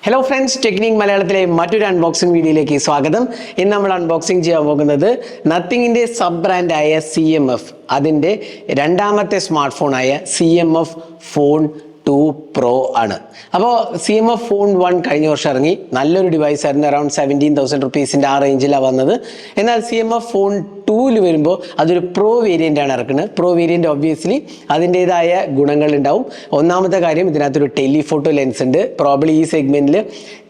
Hello friends, technique മലയാളത്തിലെ മറ്റൊരു unboxing വീഡിയോയിലേക്ക് സ്വാഗതം. ഇന്ന് നമ്മൾ അൺബോക്സിംഗ് ചെയ്യാൻ പോകുന്നത് നത്തിങ്ങിൻ്റെ സബ് ബ്രാൻഡായ CMF, അതിൻ്റെ രണ്ടാമത്തെ സ്മാർട്ട് ഫോണായ CMF ഫോൺ 2 Pro ആണ്. അപ്പോൾ CMF ഫോൺ 1 കഴിഞ്ഞ വർഷം ഇറങ്ങി. നല്ലൊരു ഡിവൈസ് ആയിരുന്നു. അറൌണ്ട് 17,000 റുപ്പീസിൻ്റെ ആ റേഞ്ചിലാണ് വന്നത്. എന്നാൽ CMF ഫോൺ 2ൽ വരുമ്പോൾ അതൊരു പ്രോ വേരിയൻ്റ് ആണ് ഇറക്കുന്നത്. പ്രോ വേരിയൻ്റ് ഒബ്വിയസ്ലി അതിൻ്റേതായ ഗുണങ്ങളുണ്ടാവും. ഒന്നാമത്തെ കാര്യം, ഇതിനകത്തൊരു ടെലിഫോട്ടോ ലെൻസ് ഉണ്ട്. പ്രോബ്ലി ഈ സെഗ്മെൻറ്റിൽ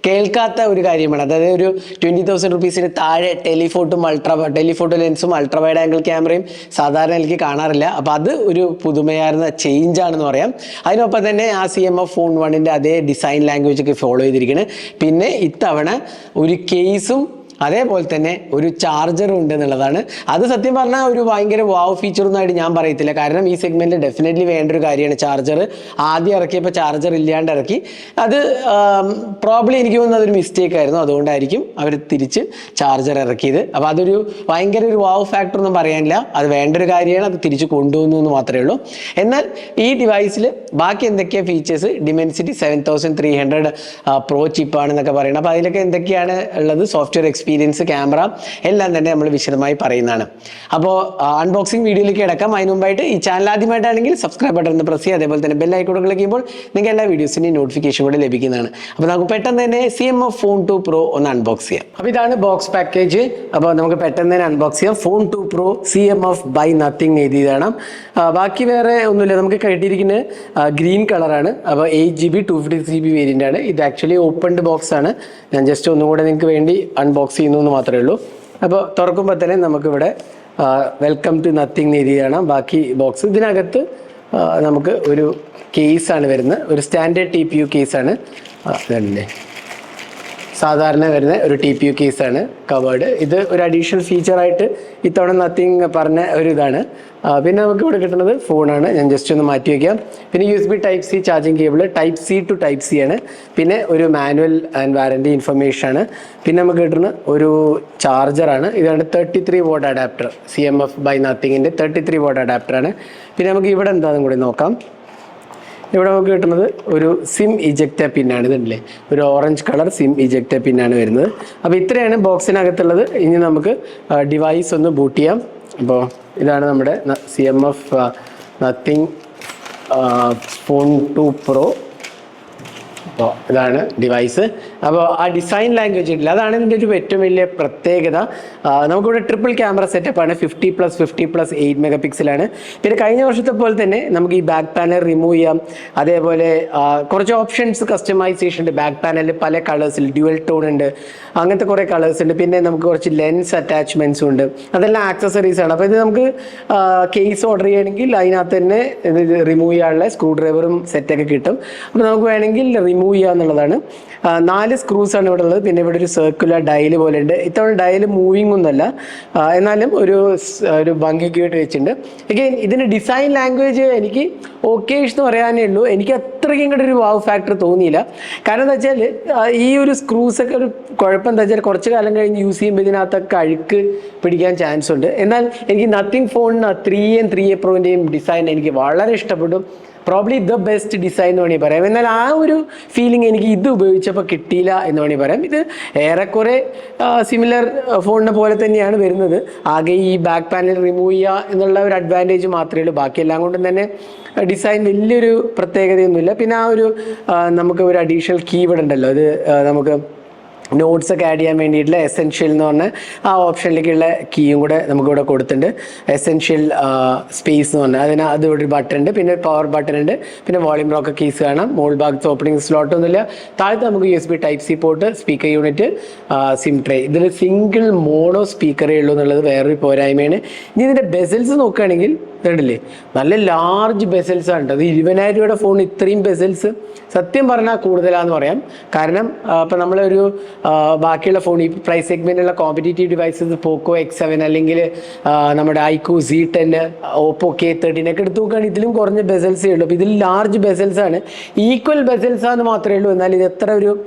കേൾക്കാത്ത ഒരു കാര്യമാണ്. അതായത് ഒരു 20,000 റുപ്പീസിന് താഴെ ടെലിഫോട്ടോ ലെൻസും അൾട്രാ വൈഡ് ആംഗിൾ ക്യാമറയും സാധാരണ എനിക്ക് കാണാറില്ല. അപ്പോൾ അത് ഒരു പുതുമയാർന്ന ചേഞ്ച് ആണെന്ന് പറയാം. അതിനൊപ്പം തന്നെ ആ CMF ഫോൺ 1ൻ്റെ അതേ ഡിസൈൻ ലാംഗ്വേജ് ഒക്കെ ഫോളോ ചെയ്തിരിക്കുന്നത്. പിന്നെ ഇത്തവണ ഒരു കേസും അതേപോലെ തന്നെ ഒരു ചാർജറും ഉണ്ട് എന്നുള്ളതാണ്. അത് സത്യം പറഞ്ഞാൽ ഒരു ഭയങ്കര വാവ് ഫീച്ചറൊന്നുമായിട്ട് ഞാൻ പറയത്തില്ല. കാരണം ഈ സെഗ്മെൻറ്റിൽ ഡെഫിനറ്റ്ലി വേണ്ട ഒരു കാര്യമാണ് ചാർജർ. ആദ്യം ഇറക്കിയപ്പോൾ ചാർജർ ഇല്ലാണ്ട് ഇറക്കി. അത് പ്രോബ്ലി എനിക്ക് തോന്നുന്നത് അതൊരു മിസ്റ്റേക്ക് ആയിരുന്നു. അതുകൊണ്ടായിരിക്കും അവർ തിരിച്ച് ചാർജർ ഇറക്കിയത്. അപ്പോൾ അതൊരു ഭയങ്കര ഒരു വാവ് ഫാക്ടർ ഒന്നും പറയാനില്ല. അത് വേണ്ട ഒരു കാര്യമാണ്. അത് തിരിച്ച് കൊണ്ടുവന്നു എന്ന് മാത്രമേ ഉള്ളൂ. എന്നാൽ ഈ ഡിവൈസിൽ ബാക്കി എന്തൊക്കെയാണ് ഫീച്ചേഴ്സ്, ഡിമെൻസിറ്റി 7300 പ്രോ ചിപ്പാണെന്നൊക്കെ പറയുന്നത്. അപ്പോൾ അതിലൊക്കെ എന്തൊക്കെയാണ് ഉള്ളത്, സോഫ്റ്റ്വെയർ എക്സ്പീരിയൻസ്, ക്യാമറ എല്ലാം തന്നെ നമ്മൾ വിശദമായി പറയുന്നതാണ്. അപ്പോൾ അൺബോക്സിംഗ് വീഡിയോയിലേക്ക് കിടക്കാം. അതിന് മുമ്പായിട്ട് ഈ ചാനൽ ആദ്യമായിട്ടാണെങ്കിൽ സബ്സ്ക്രൈബ് ബട്ടൺ ഒന്ന് പ്രസ് ചെയ്യുക. അതേപോലെ തന്നെ ബെൽ ഐക്കൺ ക്ലിക്ക് ചെയ്യുമ്പോൾ നിങ്ങൾക്ക് എല്ലാ വീഡിയോസിൻ്റെയും നോട്ടിഫിക്കേഷൻ കൂടെ ലഭിക്കുന്നതാണ്. അപ്പോൾ നമുക്ക് പെട്ടെന്ന് തന്നെ CMF ഫോൺ 2 Pro ഒന്ന് അൺബോക്സ് ചെയ്യാം. അപ്പോൾ ഇതാണ് ബോക്സ് പാക്കേജ്. അപ്പോൾ നമുക്ക് പെട്ടെന്ന് തന്നെ അൺബോക്സ് ചെയ്യാം. Phone 2 Pro CMF by nothing എഴുതിയതാണ്. ബാക്കി വേറെ ഒന്നുമില്ല. നമുക്ക് കിട്ടിയിരിക്കുന്നത് ഗ്രീൻ കളറാണ്. അപ്പോൾ 8GB 256GB വേരിയൻ്റ് ആണ്. ഇത് ആക്ച്വലി ഓപ്പൺഡ് ബോക്സ് ആണ്. ഞാൻ ജസ്റ്റ് ഒന്നുകൂടെ നിങ്ങൾക്ക് വേണ്ടി അൺബോക്സ് ചെയ്യുന്നു എന്ന് മാത്രമേ ഉള്ളൂ. അപ്പോൾ തുറക്കുമ്പോൾ തന്നെ നമുക്കിവിടെ വെൽക്കം ടു നത്തിങ് എഴുതിയാണ് ബാക്കി ബോക്സ്. ഇതിനകത്ത് നമുക്ക് ഒരു കേസാണ് വരുന്നത്. ഒരു സ്റ്റാൻഡേർഡ് TPU കേസാണ്. അതല്ലേ സാധാരണ വരുന്ന ഒരു TPU കേസാണ് കവേർഡ്. ഇത് ഒരു അഡീഷണൽ ഫീച്ചറായിട്ട് ഇത്തവണ നത്തിങ് പറഞ്ഞ ഒരു ഇതാണ്. പിന്നെ നമുക്ക് ഇവിടെ കിട്ടുന്നത് ഫോണാണ്. ഞാൻ ജസ്റ്റ് ഒന്ന് മാറ്റി വയ്ക്കാം. പിന്നെ USB Type-C charging cable, Type-C to Type-C ആണ്. പിന്നെ ഒരു മാനുവൽ ആൻഡ് വാറൻറ്റി ഇൻഫർമേഷൻ ആണ്. പിന്നെ നമുക്ക് കിട്ടുന്ന ഒരു ചാർജറാണ്. ഇതാണ് 33 watt അഡാപ്റ്റർ. CMF ബൈ നത്തിങ്ങിൻ്റെ 33 watt അഡാപ്റ്ററാണ്. പിന്നെ നമുക്ക് ഇവിടെ എന്താണെന്നും കൂടി നോക്കാം. ഇവിടെ നമുക്ക് കിട്ടുന്നത് ഒരു സിം ഇജക്റ്റർ പിന്നാണ്. ഇതല്ലേ ഒരു ഓറഞ്ച് കളർ സിം ഇജക്റ്റർ പിന്നാണ് വരുന്നത്. അപ്പോൾ ഇത്രയാണ് ബോക്സിനകത്തുള്ളത്. ഇനി നമുക്ക് ഡിവൈസ് ഒന്ന് ബൂട്ട് ചെയ്യാം. അപ്പോൾ ഇതാണ് നമ്മുടെ CMF നത്തിങ് ഫോൺ 2 Pro. അപ്പോൾ ഇതാണ് ഡിവൈസ്. അപ്പോൾ ആ ഡിസൈൻ ലാംഗ്വേജ് ഇല്ല, അതാണ് ഇതിൻ്റെ ഒരു ഏറ്റവും വലിയ പ്രത്യേകത. നമുക്കിവിടെ ട്രിപ്പിൾ ക്യാമറ സെറ്റപ്പാണ്. 50+50+8 MP. പിന്നെ കഴിഞ്ഞ വർഷത്തെ പോലെ തന്നെ നമുക്ക് ഈ ബാക്ക് പാനൽ റിമൂവ് ചെയ്യാം. അതേപോലെ കുറച്ച് ഓപ്ഷൻസ് കസ്റ്റമൈസേഷൻ ഉണ്ട്. ബാക്ക് പാനലിൽ പല കളേഴ്സിൽ ഡ്യുവൽ ടോൺ ഉണ്ട്, അങ്ങനത്തെ കുറേ കളേഴ്സ് ഉണ്ട്. പിന്നെ നമുക്ക് കുറച്ച് ലെൻസ് അറ്റാച്ച്മെൻറ്റ്സും ഉണ്ട്. അതെല്ലാം ആക്സസറീസ് ആണ്. അപ്പോൾ ഇത് നമുക്ക് കേസ് ഓർഡർ ചെയ്യണമെങ്കിൽ അതിനകത്ത് തന്നെ ഇത് റിമൂവ് ചെയ്യാനുള്ള സ്ക്രൂ ഡ്രൈവറും സെറ്റൊക്കെ കിട്ടും. അപ്പോൾ നമുക്ക് വേണമെങ്കിൽ റിമൂവ് ചെയ്യുക എന്നുള്ളതാണ്. 4 സ്ക്രൂസ് ആണ് ഇവിടെ ഉള്ളത്. പിന്നെ ഇവിടെ ഒരു സർക്കുലർ ഡയൽ പോലെ ഉണ്ട്. ഇത്തവണ ഡയൽ മൂവിങ് ഒന്നുമല്ല, എന്നാലും ഒരു ഭംഗിക്ക് വേണ്ടി വെച്ചിട്ടുണ്ട്. അഗെയിൻ ഇതിൻ്റെ ഡിസൈൻ ലാംഗ്വേജ് എനിക്ക് ഓക്കേഷ് എന്ന് പറയാനേ ഉള്ളൂ. എനിക്ക് അത്രയ്ക്കും ഇങ്ങോട്ട് ഒരു വാവ് ഫാക്ടർ തോന്നിയില്ല. കാരണം എന്താ വെച്ചാൽ ഈ ഒരു സ്ക്രൂസൊക്കെ ഒരു കുഴപ്പം എന്താ വെച്ചാൽ കുറച്ച് കാലം കഴിഞ്ഞ് യൂസ് ചെയ്യുമ്പോൾ ഇതിനകത്തൊക്കെ അഴുക്ക് പിടിക്കാൻ ചാൻസ് ഉണ്ട്. എന്നാൽ എനിക്ക് നത്തിങ് ഫോണിന് 3A Proൻ്റെയും ഡിസൈൻ എനിക്ക് വളരെ ഇഷ്ടപ്പെട്ടു. പ്രോബ്ലി ദ ബെസ്റ്റ് ഡിസൈൻ എന്ന് വേണമെങ്കിൽ പറയാം. എന്നാൽ ആ ഒരു ഫീലിംഗ് എനിക്ക് ഇത് ഉപയോഗിച്ചപ്പോൾ കിട്ടിയില്ല എന്ന് വേണമെങ്കിൽ പറയാം. ഇത് ഏറെക്കുറെ സിമിലർ ഫോണിനെ പോലെ തന്നെയാണ് വരുന്നത്. ആകെ ഈ ബാക്ക് പാനൽ റിമൂവ് ചെയ്യുക എന്നുള്ള ഒരു അഡ്വാൻറ്റേജ് മാത്രമേ ഉള്ളൂ. ബാക്കിയെല്ലാം കൊണ്ടും തന്നെ ഡിസൈൻ വലിയൊരു പ്രത്യേകതയൊന്നുമില്ല. പിന്നെ ആ ഒരു നമുക്ക് ഒരു അഡീഷണൽ കീവേഡ് ഉണ്ടല്ലോ, അത് നമുക്ക് നോട്ട്സ് ഒക്കെ ആഡ് ചെയ്യാൻ വേണ്ടിയിട്ടുള്ള എസെൻഷ്യൽ എന്ന് പറഞ്ഞ ആ ഓപ്ഷനിലേക്കുള്ള കീയും കൂടെ നമുക്കിവിടെ കൊടുത്തിട്ടുണ്ട്. എസെൻഷ്യൽ സ്പേസ് എന്ന് പറഞ്ഞാൽ അതിവിടെ ഒരു ബട്ടൺ ഉണ്ട്. പിന്നെ പവർ ബട്ടൺ ഉണ്ട്. പിന്നെ വോളിയം റോക്കർ കീസ് കാണാം. മോൾ ഭാഗത്ത് ഓപ്പണിംഗ് സ്ലോട്ടൊന്നുമില്ല. താഴത്ത് നമുക്ക് USB Type-C port, speaker unit, sim tray. ഇതിൽ സിംഗിൾ മോണോ സ്പീക്കറേ ഉള്ളൂ എന്നുള്ളത് വേറൊരു പോരായ്മയാണ്. ഇനി ഇതിൻ്റെ ബെസൽസ് നോക്കുകയാണെങ്കിൽ ഇതുണ്ടല്ലേ നല്ല ലാർജ് ബെസൽസ് ആണ്. അത് 20,000 രൂപയുടെ ഫോൺ ഇത്രയും ബെസൽസ് സത്യം പറഞ്ഞാൽ കൂടുതലാണെന്ന് പറയാം. കാരണം ഇപ്പം നമ്മളൊരു ബാക്കിയുള്ള ഫോൺ ഈ പ്രൈസ് സെഗ്മെൻറ്റിലുള്ള കോമ്പറ്റേറ്റീവ് ഡിവൈസസ് പോക്കോ X7 അല്ലെങ്കിൽ നമ്മുടെ iQOO Z10, ഓപ്പോ K13 ഒക്കെ എടുത്ത് നോക്കുകയാണെങ്കിൽ ഇതിലും കുറഞ്ഞ ബെസൽസേ ഉള്ളൂ. അപ്പോൾ ഇതിൽ ലാർജ് ബെസൽസ് ആണ്. ഈക്വൽ ബെസൽസ് ആണെന്ന് മാത്രമേ ഉള്ളൂ. എന്നാൽ ഇത് എത്ര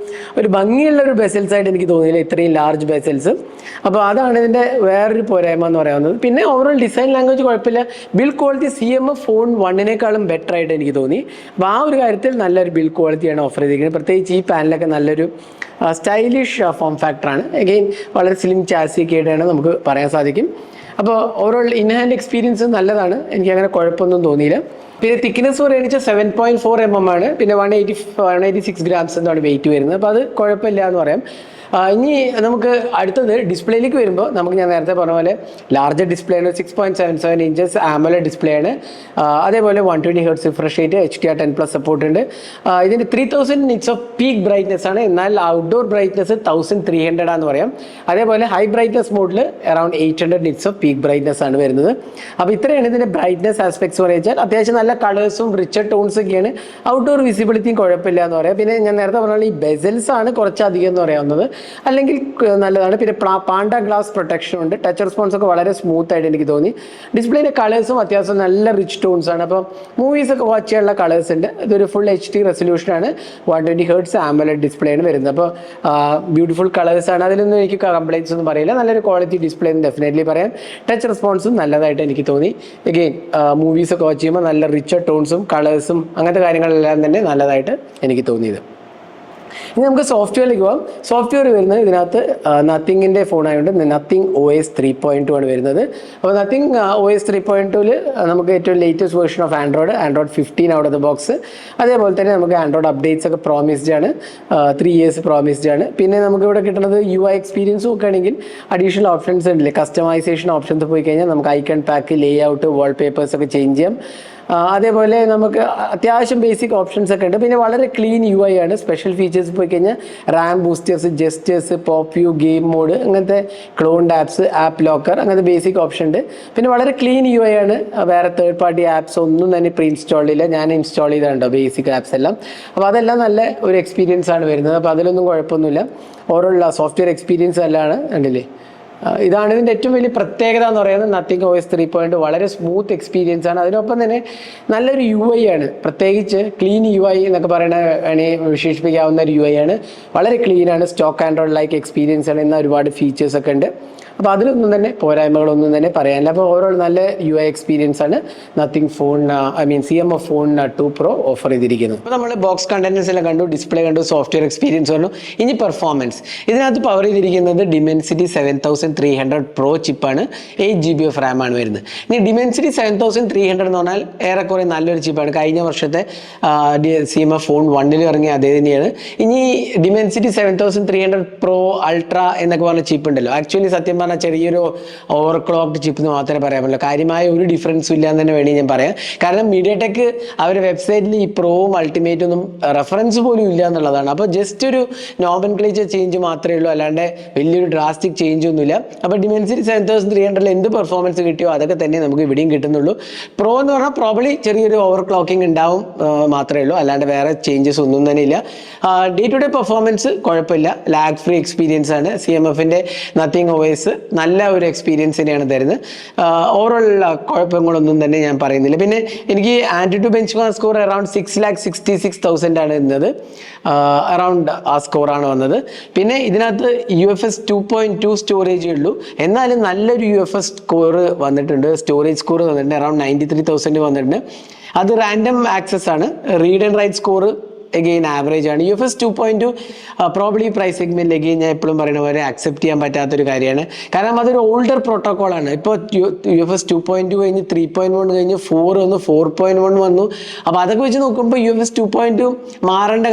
ഒരു ഭംഗിയുള്ള ഒരു ബെസൽസ് ആയിട്ട് എനിക്ക് തോന്നിയില്ല, ഇത്രയും ലാർജ് ബെസൽസ്. അപ്പോൾ അതാണ് ഇതിൻ്റെ വേറൊരു പോരായ്മ എന്ന് പറയാവുന്നത്. പിന്നെ ഓവറോൾ ഡിസൈൻ ലാംഗ്വേജ് കുഴപ്പമില്ല. ബിൽഡ് ക്വാളിറ്റി CMF ഫോൺ 1-നേക്കാളും ബെറ്റർ ആയിട്ട് എനിക്ക് തോന്നി. അപ്പോൾ ആ ഒരു കാര്യത്തിൽ നല്ലൊരു ബിൽഡ് ക്വാളിറ്റിയാണ് ഓഫർ ചെയ്തിരിക്കുന്നത്. പ്രത്യേകിച്ച് ഈ പാനലൊക്കെ നല്ലൊരു സ്റ്റൈലിഷ് ഫോം ഫാക്ടറാണ്. അഗെയിൻ വളരെ സ്ലിം ചാസിയൊക്കെ ആയിട്ടാണ് നമുക്ക് പറയാൻ സാധിക്കും. അപ്പോൾ ഓവറോൾ ഇൻ ഹാൻഡ് എക്സ്പീരിയൻസ് നല്ലതാണ്, എനിക്ക് അങ്ങനെ കുഴപ്പമൊന്നും തോന്നിയില്ല. പിന്നെ തിക്നെസ് പറയുക 7.4 mm ആണ്. പിന്നെ 186 grams എന്താണ് വെയിറ്റ് വരുന്നത്. അപ്പോൾ അത് കുഴപ്പമില്ല എന്ന് പറയാം. ഇനി നമുക്ക് അടുത്തത് ഡിസ്പ്ലേയിലേക്ക് വരുമ്പോൾ നമുക്ക് ഞാൻ നേരത്തെ പറഞ്ഞ പോലെ ലാർജർ ഡിസ്പ്ലേ ആണ്, 6.77 inches AMOLED ഡിസ്പ്ലേ ആണ്. അതേപോലെ 120 Hz refresh rate, HDR10+ support ഉണ്ട്. ഇതിൻ്റെ 3000 nits ഓഫ് പീക്ക് ബ്രൈറ്റ്നസ് ആണ്. എന്നാൽ ഔട്ട്ഡോർ ബ്രൈറ്റ്നസ് 1300 ആണെന്ന് പറയാം. അതേപോലെ ഹൈ ബ്രൈറ്റ്നസ് മോഡിൽ around 800 nits of peak brightness ആണ് വരുന്നത്. അപ്പോൾ ഇത്രയാണ് ഇതിൻ്റെ ബ്രൈറ്റ്നസ് ആസ്പെക്ട്സ് പറയുക. അത്യാവശ്യം നല്ല കളേഴ്സും റിച്ചർ ടോൺസ് ഒക്കെയാണ്. ഔട്ട്ഡോർ വിസിബിലിറ്റിയും കുഴപ്പമില്ല എന്ന് പറയാം. പിന്നെ ഞാൻ നേരത്തെ പറഞ്ഞാൽ ഈ ബെസൽസ് ആണ് കുറച്ചധികം എന്ന് പറയാവുന്നത്, അല്ലെങ്കിൽ നല്ലതാണ്. പിന്നെ പാണ്ട ഗ്ലാസ് പ്രൊട്ടക്ഷൻ ഉണ്ട്. ടച്ച് റെസ്പോൺസ് ഒക്കെ വളരെ സ്മൂത്ത് ആയിട്ട് എനിക്ക് തോന്നി. ഡിസ്പ്ലേയുടെ കളേഴ്സും അത്യാവശ്യം നല്ല റിച്ച് ടോൺസ് ആണ്. അപ്പോൾ മൂവീസ് ഒക്കെ വാച്ച് ചെയ്യാനുള്ള കളേഴ്സ് ഉണ്ട്. ഇതൊരു full HD റെസൊല്യൂഷനാണ്, 120 Hz AMOLED display ആണ് വരുന്നത്. അപ്പോൾ ബ്യൂട്ടിഫുൾ കളേഴ്സ് ആണ്, അതിലൊന്നും എനിക്ക് കംപ്ലൈൻറ്റ്സ് ഒന്നും പറയില്ല. നല്ലൊരു ക്വാളിറ്റി ഡിസ്പ്ലേ എന്ന് ഡെഫിനറ്റ്ലി പറയാം. ടച്ച് റെസ്പോൺസും നല്ലതായിട്ട് എനിക്ക് തോന്നി. അഗെയിൻ മൂവീസ് ഒക്കെ വാച്ച് ചെയ്യുമ്പോൾ നല്ല റിച്ച് ടോൺസും കളേഴ്സും അങ്ങനത്തെ കാര്യങ്ങളെല്ലാം തന്നെ നല്ലതായിട്ട് എനിക്ക് തോന്നിയത്. ഇനി നമുക്ക് സോഫ്റ്റ്വെയറിലേക്ക് പോകാം. സോഫ്റ്റ്വെയർ വരുന്നത് ഇതിനകത്ത് നത്തിങ്ങിൻ്റെ ഫോൺ ആയതുകൊണ്ട് നത്തിങ് OS 3.2 ആണ് വരുന്നത്. അപ്പോൾ നത്തിങ് OS 3.2ൽ നമുക്ക് ഏറ്റവും latest version of Android 15 out of the box. അതേപോലെ തന്നെ നമുക്ക് ആൻഡ്രോയിഡ് അപ്ഡേറ്റ്സ് ഒക്കെ പ്രോമിസ്ഡ് ആണ്, 3 years പ്രോമിസ്ഡ് ആണ്. പിന്നെ നമുക്ക് ഇവിടെ കിട്ടുന്നത് UI എക്സ്പീരിയൻസ് നോക്കുകയാണെങ്കിൽ അഡീഷണൽ ഓപ്ഷൻസ് ഉണ്ടല്ലേ, കസ്റ്റമൈസേഷൻ ഓപ്ഷൻസ് പോയി കഴിഞ്ഞാൽ നമുക്ക് icon pack, layout, wallpapers ഒക്കെ ചേഞ്ച് ചെയ്യാം. അതേപോലെ നമുക്ക് അത്യാവശ്യം ബേസിക് ഓപ്ഷൻസ് ഒക്കെ ഉണ്ട്. പിന്നെ വളരെ ക്ലീൻ UI ആണ്. സ്പെഷ്യൽ ഫീച്ചേഴ്സ് പോയി കഴിഞ്ഞാൽ RAM boosters, gestures, pop view, game mode, അങ്ങനത്തെ ക്ലോൺഡ് ആപ്സ്, ആപ്പ് ലോക്കർ, അങ്ങനത്തെ ബേസിക് ഓപ്ഷൻ ഉണ്ട്. പിന്നെ വളരെ ക്ലീൻ UI ആണ്. വേറെ തേർഡ് പാർട്ടി ആപ്സ് ഒന്നും തന്നെ പ്രീ ഇൻസ്റ്റാൾ ചെയ്യില്ല. ഞാൻ ഇൻസ്റ്റാൾ ചെയ്തിട്ടുണ്ടോ ബേസിക് ആപ്സ് എല്ലാം. അപ്പോൾ അതെല്ലാം നല്ല ഒരു എക്സ്പീരിയൻസ് ആണ് വരുന്നത്. അപ്പോൾ അതിലൊന്നും കുഴപ്പമൊന്നുമില്ല. ഓവറോൾ സോഫ്റ്റ്വെയർ എക്സ്പീരിയൻസ് നല്ലതാണ്. കണ്ടില്ലേ, ഇതാണ് ഇതിൻ്റെ ഏറ്റവും വലിയ പ്രത്യേകത എന്ന് പറയുന്നത്. നത്തിങ് OS 3.2 വളരെ സ്മൂത്ത് എക്സ്പീരിയൻസ് ആണ്. അതിനൊപ്പം തന്നെ നല്ലൊരു UI ആണ്. പ്രത്യേകിച്ച് ക്ലീൻ UI എന്നൊക്കെ പറയണ വിശേഷിപ്പിക്കാവുന്ന ഒരു UI ആണ്. വളരെ ക്ലീൻ ആണ്. സ്റ്റോക്ക് ആൻഡ്രോയിഡ് ലൈക്ക് എക്സ്പീരിയൻസ് ആണ്. എന്നാൽ ഒരുപാട് ഫീച്ചേഴ്സ് ഒക്കെ ഉണ്ട്. അപ്പോൾ അതിലൊന്നും തന്നെ പോരായ്മകളൊന്നും തന്നെ പറയാനില്ല. അപ്പോൾ ഓവറോൾ നല്ല UI എക്സ്പീരിയൻസ് ആണ് nothing phone CMF phone 2 Pro offer ചെയ്തിരിക്കുന്നത്. അപ്പോൾ നമ്മൾ ബോക്സ് കണ്ടന്റ്സ് എല്ലാം കണ്ടു, ഡിസ്പ്ലേ കണ്ടു, സോഫ്റ്റ്വെയർ എക്സ്പീരിയൻസ് കണ്ടു. ഇനി പെർഫോമൻസ്. ഇതിനകത്ത് പവർ ചെയ്തിരിക്കുന്നത് Dimensity 7300 Pro ചിപ്പാണ്. 8 GB of Ram ആണ് വരുന്നത്. ഇനി Dimensity 7300 എന്ന് പറഞ്ഞാൽ ഏറെക്കുറെ നല്ലൊരു ചിപ്പാണ്. കഴിഞ്ഞ വർഷത്തെ CMF ഫോൺ 1ൽ ഇറങ്ങിയ അതേ തന്നെയാണ്. ഇനി Dimensity 7300 Pro Ultra എന്നൊക്കെ പറഞ്ഞ ചിപ്പ് ഉണ്ടല്ലോ, ആക്ച്വലി സത്യം പറഞ്ഞാൽ ചെറിയൊരു ഓവർ ക്ലോക്ക്ഡ് ചിപ്പ് എന്ന് മാത്രമേ പറയാൻ പറ്റുള്ളൂ. കാര്യമായ ഒരു ഡിഫറൻസും ഇല്ല എന്ന് തന്നെ വേണമെങ്കിൽ ഞാൻ പറയാം. കാരണം MediaTek അവരുടെ വെബ്സൈറ്റിൽ ഈ പ്രോവും അൾട്ടിമേറ്റും ഒന്നും റെഫറൻസ് പോലും ഇല്ല എന്നുള്ളതാണ്. അപ്പോൾ ജസ്റ്റ് ഒരു നോമൻക്ലേച്ചർ ചേഞ്ച് മാത്രമേ ഉള്ളൂ, അല്ലാണ്ട് വലിയൊരു ഡ്രാസ്റ്റിക് ചേഞ്ച് ഒന്നുമില്ല. അപ്പോൾ Dimensity 7300 എന്ത് പെർഫോമൻസ് കിട്ടിയോ അതൊക്കെ തന്നെ നമുക്ക് ഇവിടെയും കിട്ടുന്നുള്ളൂ. പ്രോ എന്ന് പറഞ്ഞാൽ പ്രോബ്ലി ചെറിയൊരു ഓവർ ക്ലോക്കിംഗ് ഉണ്ടാവും മാത്രമേ ഉള്ളൂ, അല്ലാണ്ട് വേറെ ചേഞ്ചസ് ഒന്നും തന്നെ ഇല്ല. ഡേ ടു ഡേ പെർഫോമൻസ് കുഴപ്പമില്ല, ലാഗ് ഫ്രീ എക്സ്പീരിയൻസ് ആണ്. CMFൻ്റെ നത്തിങ് OS നല്ല ഒരു എക്സ്പീരിയൻസ് തന്നെയാണ് തരുന്നത്. ഓവറോൾ കുഴപ്പങ്ങളൊന്നും തന്നെ ഞാൻ പറയുന്നില്ല. പിന്നെ എനിക്ക് ആൻറ്റിറ്റ്യൂഡ് ബെഞ്ച് മാർക്ക് സ്കോർ അറൌണ്ട് 6,66,000 ആണ് ഇരുന്നത്. അറൌണ്ട് ആ സ്കോറാണ് വന്നത്. പിന്നെ ഇതിനകത്ത് UFS 2.2 സ്റ്റോറേജേ ഉള്ളൂ, എന്നാലും നല്ലൊരു UFS സ്കോർ വന്നിട്ടുണ്ട്. സ്റ്റോറേജ് സ്കോർ വന്നിട്ടുണ്ട് അറൌണ്ട് 93,000 വന്നിട്ടുണ്ട്. അത് റാൻഡം ആക്സസ് ആണ്. Read and write score again average ആണ്. UFS 2.2 പ്രോബ്ലി പ്രൈസ് സെഗ്മെന്റിൽ എഗെയിൻ ഞാൻ എപ്പോഴും പറയുന്ന പോലെ അക്സെപ്റ്റ് ചെയ്യാൻ പറ്റാത്തൊരു കാര്യമാണ്. കാരണം അതൊരു ഓൾഡർ പ്രോട്ടോക്കോളാണ്. ഇപ്പോൾ UFS 2.2 കഴിഞ്ഞ് 3.1 കഴിഞ്ഞ് 4 വന്നു, 4.1 വന്നു. അപ്പോൾ അതൊക്കെ വെച്ച് നോക്കുമ്പോൾ UFS 2.2 മാറേണ്ട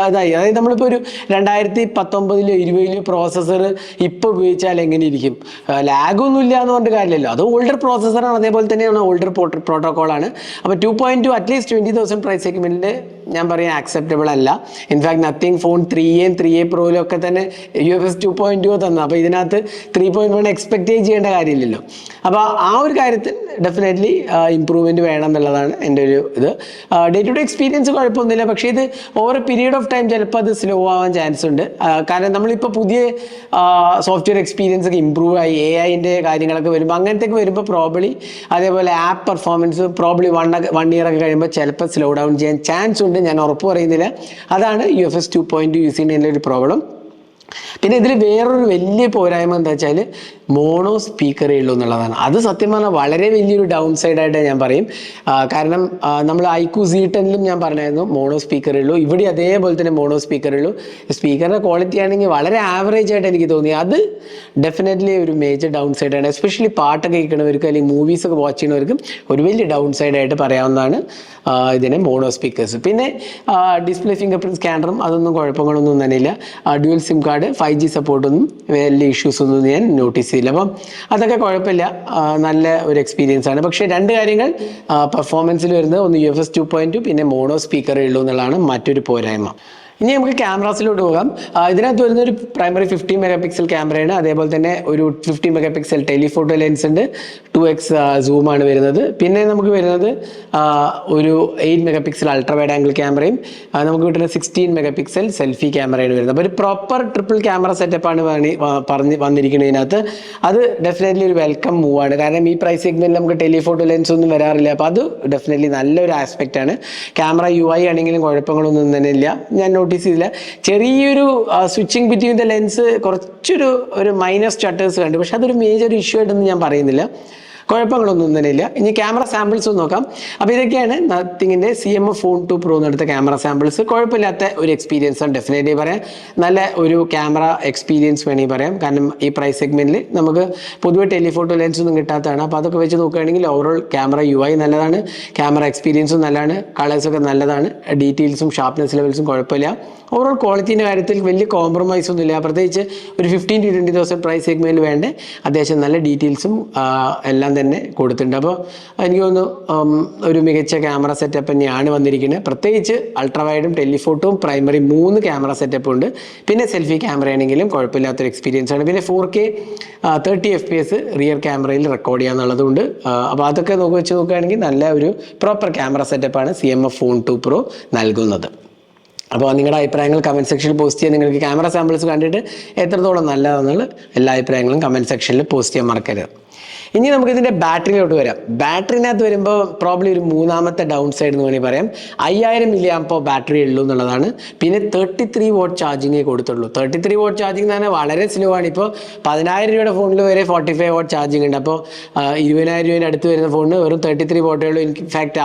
ഇതായി. അതായത് നമ്മളിപ്പോൾ ഒരു 2019-ലോ 20-ലോ പ്രോസസ്സർ ഇപ്പോൾ ഉപയോഗിച്ചാൽ എങ്ങനെ ഇരിക്കും? ലാഗൊന്നും ഇല്ല എന്ന് പറഞ്ഞിട്ട് കാര്യമില്ലല്ലോ. അത് ഓൾഡർ പ്രോസസ്സറാണ്, അതേപോലെ തന്നെയാണ് ഓൾഡർ പ്രോട്ടോക്കോളാണ്. അപ്പോൾ 2.2 അറ്റ്ലീസ്റ്റ് 20,000 പ്രൈസ് സെഗ്മെന്റിൽ ഞാൻ പറയാം അക്സെപ്റ്റബിൾ അല്ല. In fact nothing phone 3A 3A പ്രോയിലൊക്കെ തന്നെ UFS 2.2 തന്നു. അപ്പോൾ ഇതിനകത്ത് 3.1 എക്സ്പെക്ട് ചെയ്യേണ്ട കാര്യമില്ലല്ലോ. അപ്പോൾ ആ ഒരു കാര്യത്തിൽ ഡെഫിനറ്റ്ലി ഇമ്പ്രൂവ്മെൻറ്റ് വേണം എന്നുള്ളതാണ് എൻ്റെ ഒരു ഇത്. ഡേ ടു ഡേ എക്സ്പീരിയൻസ് കുഴപ്പമൊന്നുമില്ല, പക്ഷേ ഇത് over A period of time ചിലപ്പോൾ അത് സ്ലോ ആവാൻ ചാൻസ് ഉണ്ട്. കാരണം നമ്മളിപ്പോൾ പുതിയ സോഫ്റ്റ്വെയർ എക്സ്പീരിയൻസ് ഒക്കെ ഇമ്പ്രൂവ് ആയി, AI-ൻ്റെ കാര്യങ്ങളൊക്കെ വരുമ്പോൾ അങ്ങനത്തെയൊക്കെ വരുമ്പോൾ പ്രോബ്ലി അതേപോലെ ആപ്പ് പെർഫോമൻസ് പ്രോബ്ലി 1 year ഒക്കെ കഴിയുമ്പോൾ ചിലപ്പോൾ സ്ലോ ഡൗൺ ചെയ്യാൻ ചാൻസ് ഉണ്ട്. ഞാൻ ഉറപ്പ് പറയുന്നില്ല. അതാണ് UFS 2.2 യൂസ് ചെയ്യുന്നതിൻ്റെ ഒരു പ്രോബ്ലം. പിന്നെ ഇതിൽ വേറൊരു വലിയ പോരായ്മ എന്താ വെച്ചാൽ മോണോ സ്പീക്കറേ ഉള്ളൂ എന്നുള്ളതാണ്. അത് സത്യം പറഞ്ഞാൽ വളരെ വലിയൊരു ഡൗൺ സൈഡായിട്ട് ഞാൻ പറയും. കാരണം നമ്മൾ iQOO Z10ലും ഞാൻ പറഞ്ഞായിരുന്നു മോണോ സ്പീക്കറേ ഉള്ളൂ, ഇവിടെ അതേപോലെ തന്നെ മോണോ സ്പീക്കറേ ഉള്ളൂ. സ്പീക്കറിൻ്റെ ക്വാളിറ്റി ആണെങ്കിൽ വളരെ ആവറേജ് ആയിട്ട് എനിക്ക് തോന്നി. അത് ഡെഫിനറ്റ്ലി ഒരു മേജർ ഡൗൺ സൈഡാണ്. എസ്പെഷ്യലി പാട്ടൊക്കെ കേൾക്കുന്നവർക്ക് അല്ലെങ്കിൽ മൂവീസൊക്കെ വാച്ച് ചെയ്യുന്നവർക്കും ഒരു വലിയ ഡൗൺ സൈഡായിട്ട് പറയാവുന്നതാണ് ഇതിനെ മോണോ സ്പീക്കേഴ്സ്. പിന്നെ ഡിസ്പ്ലേ ഫിംഗർ പ്രിന്റ് സ്കാനറും അതൊന്നും കുഴപ്പങ്ങളൊന്നും തന്നെ ഇല്ല. ഡ്യുവൽ സിം കാർഡ്, 5G സപ്പോർട്ടൊന്നും വലിയ ഇഷ്യൂസ് ഒന്നും ഞാൻ നോട്ടീസ് ചെയ്യില്ല. അപ്പം അതൊക്കെ കുഴപ്പമില്ല, നല്ല ഒരു എക്സ്പീരിയൻസ് ആണ്. പക്ഷേ രണ്ട് കാര്യങ്ങൾ പെർഫോമൻസിൽ വരുന്നത്, ഒന്ന് UFS 2.2, പിന്നെ മോണോ സ്പീക്കറേ ഉള്ളൂ എന്നുള്ളതാണ് മറ്റൊരു പോരായ്മ. ഇനി നമുക്ക് ക്യാമറാസിലോട്ട് പോകാം. ഇതിനകത്ത് വരുന്നൊരു പ്രൈമറി 50 മെഗാ പിക്സൽ ക്യാമറയാണ്. അതേപോലെ തന്നെ ഒരു 50 മെഗാ പിക്സൽ ടെലിഫോട്ടോ ലെൻസ് ഉണ്ട്, 2x സൂമാണ് വരുന്നത്. പിന്നെ നമുക്ക് വരുന്നത് ഒരു 8 mega pixel ultra wide angle ക്യാമറയും നമുക്ക് കിട്ടുന്ന 16 മെഗാ പിക്സൽ സെൽഫി ക്യാമറയാണ് വരുന്നത്. അപ്പോൾ ഒരു പ്രോപ്പർ ട്രിപ്പിൾ ക്യാമറ സെറ്റപ്പാണ് വന്നിരിക്കുന്നതിനകത്ത്. അത് ഡെഫിനറ്റ്ലി ഒരു വെൽക്കം മൂവാണ്. കാരണം ഈ പ്രൈസ് സെഗ്മെന്റിൽ നമുക്ക് ടെലിഫോട്ടോ ലെൻസ് ഒന്നും വരാറില്ല. അപ്പോൾ അത് ഡെഫിനറ്റ്ലി നല്ലൊരു ആസ്പെക്റ്റ് ആണ്. ക്യാമറ UI ആണെങ്കിലും കുഴപ്പങ്ങളൊന്നും തന്നെ ഇല്ല, ഞാൻ നോട്ടീസ് ചെയ്തില്ല. ചെറിയൊരു സ്വിച്ചിങ് ബിറ്റ്വീൻ ദ ലെൻസ് ഒരു മൈനസ് ഷട്ടേഴ്സ് കണ്ടു, പക്ഷെ അതൊരു മേജർ ഇഷ്യൂ ആയിട്ടൊന്നും ഞാൻ പറയുന്നില്ല, കുഴപ്പങ്ങളൊന്നും തന്നെ ഇല്ല. ഇനി ക്യാമറ സാമ്പിൾസ് ഒന്ന് നോക്കാം. അപ്പോൾ ഇതൊക്കെയാണ് നത്തിങ്ങിൻ്റെ CMF Phone 2 Pro എന്നെടുത്ത ക്യാമറ സാമ്പിൾസ്. കുഴപ്പമില്ലാത്ത ഒരു എക്സ്പീരിയൻസ് ആണ്, ഡെഫിനറ്റ്ലി പറയാം. നല്ല ഒരു ക്യാമറ എക്സ്പീരിയൻസ് വേണമെങ്കിൽ പറയാം. കാരണം ഈ പ്രൈസ് സെഗ്മെന്റിൽ നമുക്ക് പൊതുവെ ടെലിഫോട്ടോ ലെൻസ് ഒന്നും കിട്ടാത്തതാണ്. അപ്പോൾ അതൊക്കെ വെച്ച് നോക്കുകയാണെങ്കിൽ ഓവറോൾ ക്യാമറ UI നല്ലതാണ്, ക്യാമറ എക്സ്പീരിയൻസും നല്ലതാണ്, കളേഴ്സൊക്കെ നല്ലതാണ്, ഡീറ്റെയിൽസും ഷാർപ്നെസ് ലെവൽസും കുഴപ്പമില്ല. ഓവറോൾ ക്വാളിറ്റീൻ്റെ കാര്യത്തിൽ വലിയ കോംപ്രമൈസ് ഒന്നും ഇല്ല. പ്രത്യേകിച്ച് ഒരു 15,000 to 20,000 പ്രൈസ് സെഗ്മെന്റിൽ വേണ്ട അത്യാവശ്യം നല്ല ഡീറ്റെയിൽസും എല്ലാം തന്നെ കൊടുത്തിട്ടുണ്ട്. അപ്പോൾ എനിക്ക് തോന്നുന്നു ഒരു മികച്ച ക്യാമറ സെറ്റപ്പ് തന്നെയാണ് വന്നിരിക്കുന്നത്. പ്രത്യേകിച്ച് അൾട്രാ വൈഡും ടെലിഫോട്ടോയും പ്രൈമറി 3 ക്യാമറ സെറ്റപ്പ് ഉണ്ട്. പിന്നെ സെൽഫി ക്യാമറ ആണെങ്കിലും കുഴപ്പമില്ലാത്തൊരു എക്സ്പീരിയൻസ് ആണ്. പിന്നെ 4K 30 FPS റിയർ ക്യാമറയിൽ റെക്കോർഡ് ചെയ്യാന്നുള്ളതുകൊണ്ട് അപ്പോൾ അതൊക്കെ വെച്ച് നോക്കുകയാണെങ്കിൽ നല്ല ഒരു പ്രോപ്പർ ക്യാമറ സെറ്റപ്പാണ് CMF Phone 2 Pro നൽകുന്നത്. അപ്പോൾ നിങ്ങളുടെ അഭിപ്രായങ്ങൾ കമൻറ്റ് സെക്ഷനിൽ പോസ്റ്റ് ചെയ്യാൻ, നിങ്ങൾക്ക് ക്യാമറ സാമ്പിൾസ് കണ്ടിട്ട് എത്രത്തോളം നല്ലതാണെന്നുള്ള എല്ലാ അഭിപ്രായങ്ങളും കമൻറ്റ് സെക്ഷനിൽ പോസ്റ്റ് ചെയ്യാൻ മറക്കരുത്. ഇനി നമുക്ക് ഇതിൻ്റെ ബാറ്ററിയിലോട്ട് വരാം. ബാറ്ററിനകത്ത് വരുമ്പോൾ പ്രോബ്ലി ഒരു മൂന്നാമത്തെ ഡൗൺ സൈഡ് എന്ന് വേണമെങ്കിൽ പറയാം. 5000 mAh ബാറ്ററി ഉള്ളൂ എന്നുള്ളതാണ്. പിന്നെ 33 watt ചാർജിങ്ങേ കൊടുത്തുള്ളൂ. 33 watt ചാർജിങ് എന്ന് പറഞ്ഞാൽ വളരെ സ്ലോ ആണ്. ഇപ്പോൾ 10,000 രൂപയുടെ ഫോണിൽ വരെ 45 watt ചാർജിങ് ഉണ്ട്. അപ്പോൾ 20,000 രൂപേൻ്റെ അടുത്ത് വരുന്ന ഫോണിന് വെറും 33 watt ഉള്ളൂ. ഇൻഫാക്ട്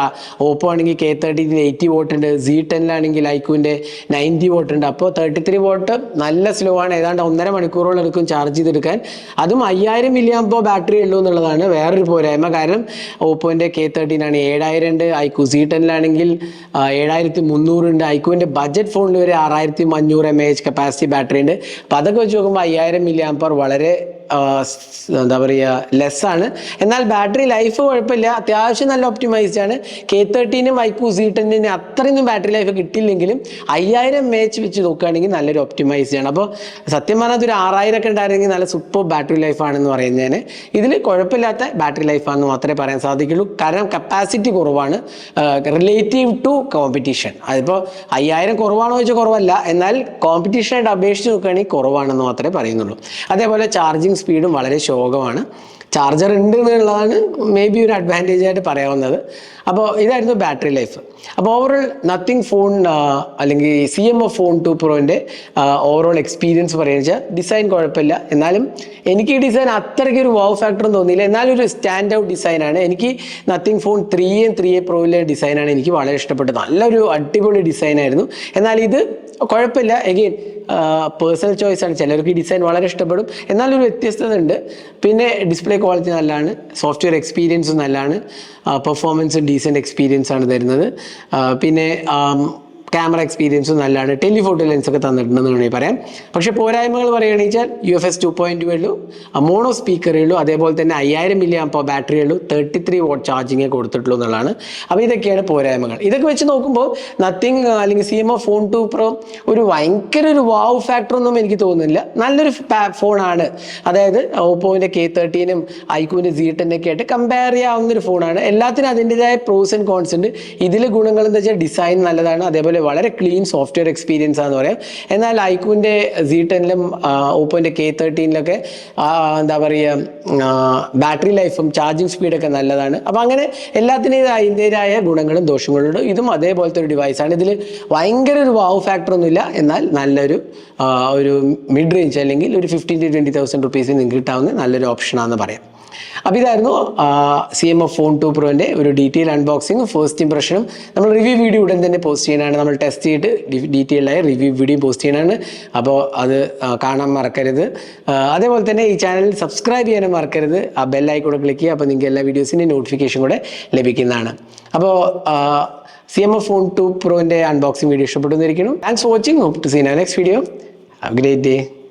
ഓപ്പോ ആണെങ്കിൽ K30 80 watt ഉണ്ട്, Z10 iQOOൻ്റെ 90 watt ഉണ്ട്. അപ്പോൾ 33 watt നല്ല സ്ലോ ആണ്, ഏതാണ്ട് 1.5 മണിക്കൂറോളം എടുക്കും ചാർജ് ചെയ്തെടുക്കാൻ. അതും 5000 mAh ബാറ്ററി ഉള്ളൂ എന്നുള്ളതാണ് വേറൊരു പോരായ്മ. കാരണം ഓപ്പോൻ്റെ K30 ആണ് 7000 ഉണ്ട്, iQOO Z10 7300 ഉണ്ട്, iQOOൻ്റെ ബഡ്ജറ്റ് ഫോണിൽ വരെ 6500 mAh കപ്പാസിറ്റി ബാറ്ററി ഉണ്ട്. അപ്പോൾ അതൊക്കെ വെച്ച് നോക്കുമ്പോൾ 5000 mAh വളരെ എന്താ പറയുക ലെസ്സാണ്. എന്നാൽ ബാറ്ററി ലൈഫ് കുഴപ്പമില്ല, അത്യാവശ്യം നല്ല ഒപ്റ്റിമൈസ്ഡ് ആണ്. K30നും iQOO Z10നും അത്രയൊന്നും ബാറ്ററി ലൈഫ് കിട്ടില്ലെങ്കിലും 5000 mAh വെച്ച് നോക്കുകയാണെങ്കിൽ നല്ലൊരു ഒപ്റ്റിമൈസ്ഡ് ആണ്. അപ്പോൾ സത്യം പറഞ്ഞാൽ അതൊരു 6000 ഒക്കെ ഉണ്ടായിരുന്നെങ്കിൽ നല്ല സൂപ്പർ ബാറ്ററി ലൈഫാണെന്ന് പറയുന്നതിന് ഇതിൽ കുഴപ്പമില്ലാത്ത ബാറ്ററി ലൈഫാണെന്ന് മാത്രമേ പറയാൻ സാധിക്കുള്ളൂ. കാരണം കപ്പാസിറ്റി കുറവാണ് റിലേറ്റീവ് ടു കോമ്പറ്റീഷൻ. അതിപ്പോൾ 5000 കുറവാണോ ചോദിച്ചാൽ കുറവല്ല, എന്നാൽ കോമ്പറ്റീഷനായിട്ട് അപേക്ഷിച്ച് നോക്കുകയാണെങ്കിൽ കുറവാണെന്ന് മാത്രമേ പറയുന്നുള്ളൂ. അതേപോലെ ചാർജിങ് സ്പീഡും വളരെ ശോകമാണ്. ചാർജർ ഉണ്ട് എന്നുള്ളതാണ് മേ ബി ഒരു അഡ്വാൻറ്റേജ് ആയിട്ട് പറയാവുന്നത്. അപ്പോൾ ഇതായിരുന്നു ബാറ്ററി ലൈഫ്. അപ്പോൾ ഓവറോൾ നത്തിങ് ഫോൺ അല്ലെങ്കിൽ CMF Phone 2 Proൻ്റെ ഓവറോൾ എക്സ്പീരിയൻസ് പറയുക വെച്ചാൽ ഡിസൈൻ കുഴപ്പമില്ല. എന്നാലും എനിക്ക് ഈ ഡിസൈൻ അത്രയ്ക്ക് ഒരു വാവ് ഫാക്ടറും തോന്നിയില്ല. എന്നാലും ഒരു സ്റ്റാൻഡ് ഔട്ട് ഡിസൈനാണ്. എനിക്ക് നത്തിങ് ഫോൺ 3A 3A Proയിലെ ഡിസൈനാണ് എനിക്ക് വളരെ ഇഷ്ടപ്പെട്ടത്. നല്ലൊരു അടിപൊളി ഡിസൈനായിരുന്നു. എന്നാൽ ഇത് കുഴപ്പമില്ല, എഗെയിൻ പേഴ്സണൽ ചോയ്സ് ആണ്. ചിലർക്ക് ഈ ഡിസൈൻ വളരെ ഇഷ്ടപ്പെടും, എന്നാലൊരു വ്യത്യസ്തത ഉണ്ട്. പിന്നെ ഡിസ്പ്ലേ ക്വാളിറ്റി നല്ലതാണ്, സോഫ്റ്റ്വെയർ എക്സ്പീരിയൻസും നല്ലതാണ്, പെർഫോമൻസ് ഡീസൻറ്റ് എക്സ്പീരിയൻസ് ആണ് തരുന്നത്. പിന്നെ ക്യാമറ എക്സ്പീരിയൻസും നല്ലതാണ്, ടെലിഫോട്ടോ ലെൻസ് ഒക്കെ തന്നിട്ടുണ്ടെന്ന് വേണമെങ്കിൽ പറയാം. പക്ഷേ പോരായ്മകൾ പറയുകയാണെന്ന് വെച്ചാൽ UFS 2.2 ഉള്ളൂ, മോണോ സ്പീക്കറേ ഉള്ളൂ, അതേപോലെ തന്നെ 5000 mAh ബാറ്ററി ഉള്ളൂ, 33 watt ചാർജിങ്ങേ കൊടുത്തിട്ടുള്ളൂ എന്നുള്ളതാണ്. അപ്പോൾ ഇതൊക്കെയാണ് പോരായ്മകൾ. ഇതൊക്കെ വെച്ച് നോക്കുമ്പോൾ നത്തിങ് അല്ലെങ്കിൽ CMF Phone 2 Pro ഒരു ഭയങ്കര ഒരു വാവ് ഫാക്ടർ ഒന്നും എനിക്ക് തോന്നുന്നില്ല. നല്ലൊരു ഫോണാണ്. അതായത് ഓപ്പോൻ്റെ K30നും iQOOൻ്റെ Z10 ഒക്കെ ആയിട്ട് കമ്പയർ ചെയ്യാവുന്നൊരു ഫോണാണ്. എല്ലാത്തിനും അതിൻ്റെതായ പ്രോസ് ആൻഡ് കോൺസ് ഉണ്ട്. ഇതിൽ ഗുണങ്ങൾ എന്താ വെച്ചാൽ ഡിസൈൻ നല്ലതാണ്, അതേപോലെ വളരെ ക്ലീൻ സോഫ്റ്റ്വെയർ എക്സ്പീരിയൻസ് ആണെന്ന് പറയാം. എന്നാൽ ഐക്യൂവിൻ്റെ Z10-ലും ഓപ്പോൻ്റെ K13-ലൊക്കെ എന്താ പറയുക ബാറ്ററി ലൈഫും ചാർജിങ് സ്പീഡൊക്കെ നല്ലതാണ്. അപ്പോൾ അങ്ങനെ എല്ലാത്തിനും അതിൻ്റെതായ ഗുണങ്ങളും ദോഷങ്ങളും ഉണ്ട്. ഇതും അതേപോലത്തെ ഒരു ഡിവൈസാണ്. ഇതിൽ ഭയങ്കര ഒരു വാവ് ഫാക്ടർ ഒന്നുമില്ല, എന്നാൽ നല്ലൊരു ഒരു മിഡ് റേഞ്ച് അല്ലെങ്കിൽ ഒരു 15,000 to 20,000 റുപ്പീസിന് നിങ്ങൾക്ക് കിട്ടാവുന്ന നല്ലൊരു ഓപ്ഷനാണെന്ന് പറയാം. അപ്പോൾ ഇതായിരുന്നു CMF Phone 2 Proൻ്റെ ഒരു ഡീറ്റെയിൽ അൺബോക്സിങ്ങും ഫസ്റ്റ് ഇംപ്രഷനും. നമ്മൾ റിവ്യൂ വീഡിയോ ഉടൻ തന്നെ പോസ്റ്റ് ചെയ്യാനാണ്, നമ്മൾ ടെസ്റ്റ് ചെയ്തിട്ട് ഡീറ്റെയിൽഡായ റിവ്യൂ വീഡിയോ പോസ്റ്റ് ചെയ്യാനാണ്. അപ്പോൾ അത് കാണാൻ മറക്കരുത്. അതേപോലെ തന്നെ ഈ ചാനൽ സബ്സ്ക്രൈബ് ചെയ്യാനും മറക്കരുത്. ആ ബെല്ലൈക്കൂടെ ക്ലിക്ക് ചെയ്യുക, അപ്പോൾ നിങ്ങൾക്ക് എല്ലാ വീഡിയോസിൻ്റെ നോട്ടിഫിക്കേഷൻ കൂടെ ലഭിക്കുന്നതാണ്. അപ്പോൾ CMF Phone 2 Proൻ്റെ അൺബോക്സിംഗ് വീഡിയോ ഇഷ്ടപ്പെട്ടു എന്നിരിക്കുന്നു. Thanks for watching. Hope to see next video. Have a great day.